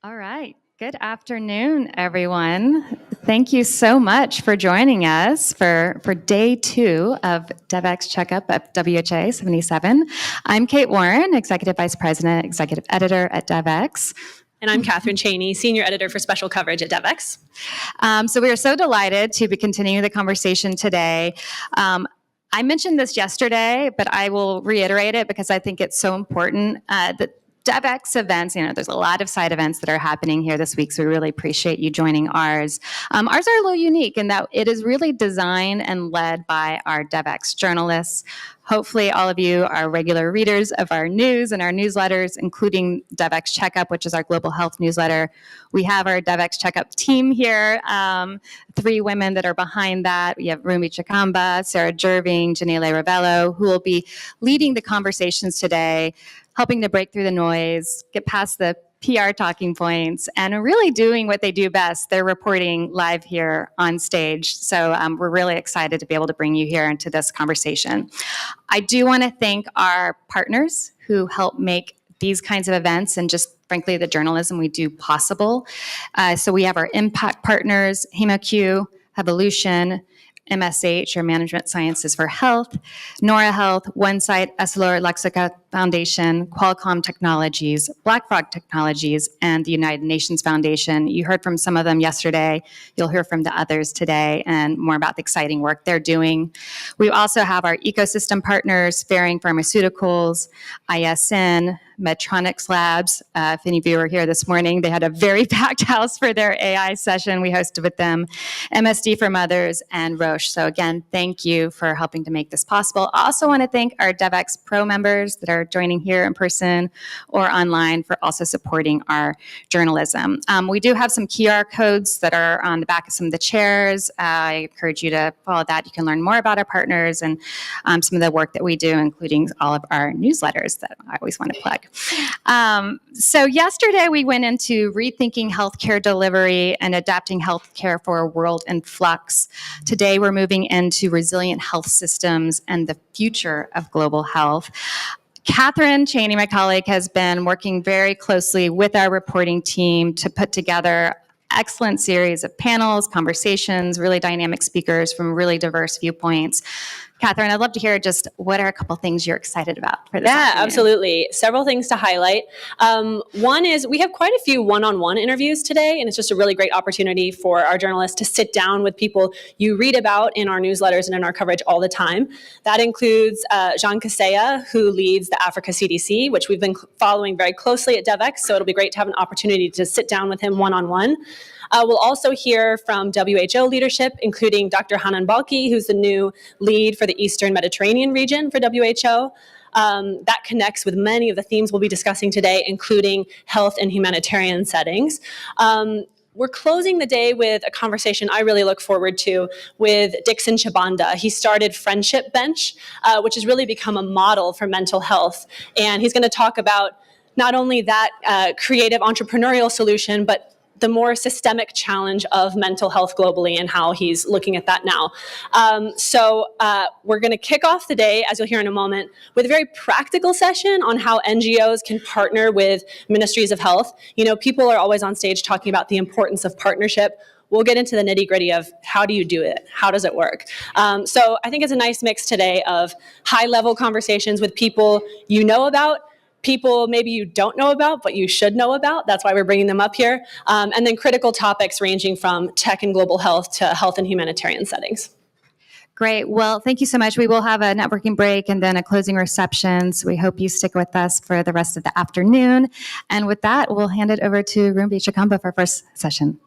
All right. Good afternoon, everyone. Thank you so much for joining us for day 2 of Devex CheckUp at WHA 77. I'm Kate Warren, Executive Vice President, Executive Editor at Devex. And I'm Catherine Cheney, Senior Editor for Special Coverage at Devex. So we are so delighted to be continuing the conversation today. I mentioned this yesterday, but I will reiterate it because I think it's so important that Devex events, there's a lot of side events that are happening here this week, so we really appreciate you joining ours. Ours are a little unique in that it is really designed and led by our Devex journalists. Hopefully all of you are regular readers of our news and our newsletters, including Devex CheckUp, which is our global health newsletter. We have our Devex CheckUp team here, 3 women that are behind that. We have Rumbi Chakamba, Sarah Jerving, Janelle Ravello, who will be leading the conversations today, helping to break through the noise, get past the PR talking points, and really doing what they do best. They're reporting live here on stage. So we're really excited to be able to bring you here into this conversation. I do want to thank our partners who help make these kinds of events and just frankly the journalism we do possible. So we have our impact partners, HemoQ, Evolution, MSH, or Management Sciences for Health, Nora Health, OneSight, EssilorLuxottica Foundation, Qualcomm Technologies, BlackRock Technologies, and the United Nations Foundation. You heard from some of them yesterday. You'll hear from the others today and more about the exciting work they're doing. We also have our ecosystem partners, Ferring Pharmaceuticals, ISN, Medtronics Labs. If any of you were here this morning, they had a very packed house for their AI session we hosted with them, MSD for Mothers, and Roche. So again, thank you for helping to make this possible. I also want to thank our Devex Pro members that are joining here in person or online for also supporting our journalism. We do have some QR codes that are on the back of some of the chairs. I encourage you to follow that. You can learn more about our partners and some of the work that we do, including all of our newsletters that I always want to plug. So yesterday we went into rethinking healthcare delivery and adapting healthcare for a world in flux. Today we're moving into resilient health systems and the future of global health. Catherine Cheney, my colleague, has been working very closely with our reporting team to put together excellent series of panels, conversations, really dynamic speakers from really diverse viewpoints. Catherine, I'd love to hear just what are a couple things you're excited about for this afternoon? Absolutely. Several things to highlight. One is we have quite a few one-on-one interviews today, and it's just a really great opportunity for our journalists to sit down with people you read about in our newsletters and in our coverage all the time. That includes Jean Kaseya, who leads the Africa CDC, which we've been following very closely at Devex, so it'll be great to have an opportunity to sit down with him one-on-one. We'll also hear from WHO leadership, including Dr. Hanan Balki, who's the new lead for the Eastern Mediterranean region for WHO. That connects with many of the themes we'll be discussing today, including health and humanitarian settings. We're closing the day with a conversation I really look forward to with Dixon Chibanda. He started Friendship Bench, which has really become a model for mental health. And he's going to talk about not only that creative entrepreneurial solution, but the more systemic challenge of mental health globally and how he's looking at that now. So we're going to kick off the day, as you'll hear in a moment, with a very practical session on how NGOs can partner with ministries of health. People are always on stage talking about the importance of partnership. We'll get into the nitty-gritty of how do you do it? How does it work? So I think it's a nice mix today of high-level conversations with people you know about, people maybe you don't know about, but you should know about. That's why we're bringing them up here. And then critical topics ranging from tech and global health to health and humanitarian settings. Great. Well, thank you so much. We will have a networking break and then a closing reception. So we hope you stick with us for the rest of the afternoon. And with that, we'll hand it over to Rumbi Chakamba for our first session.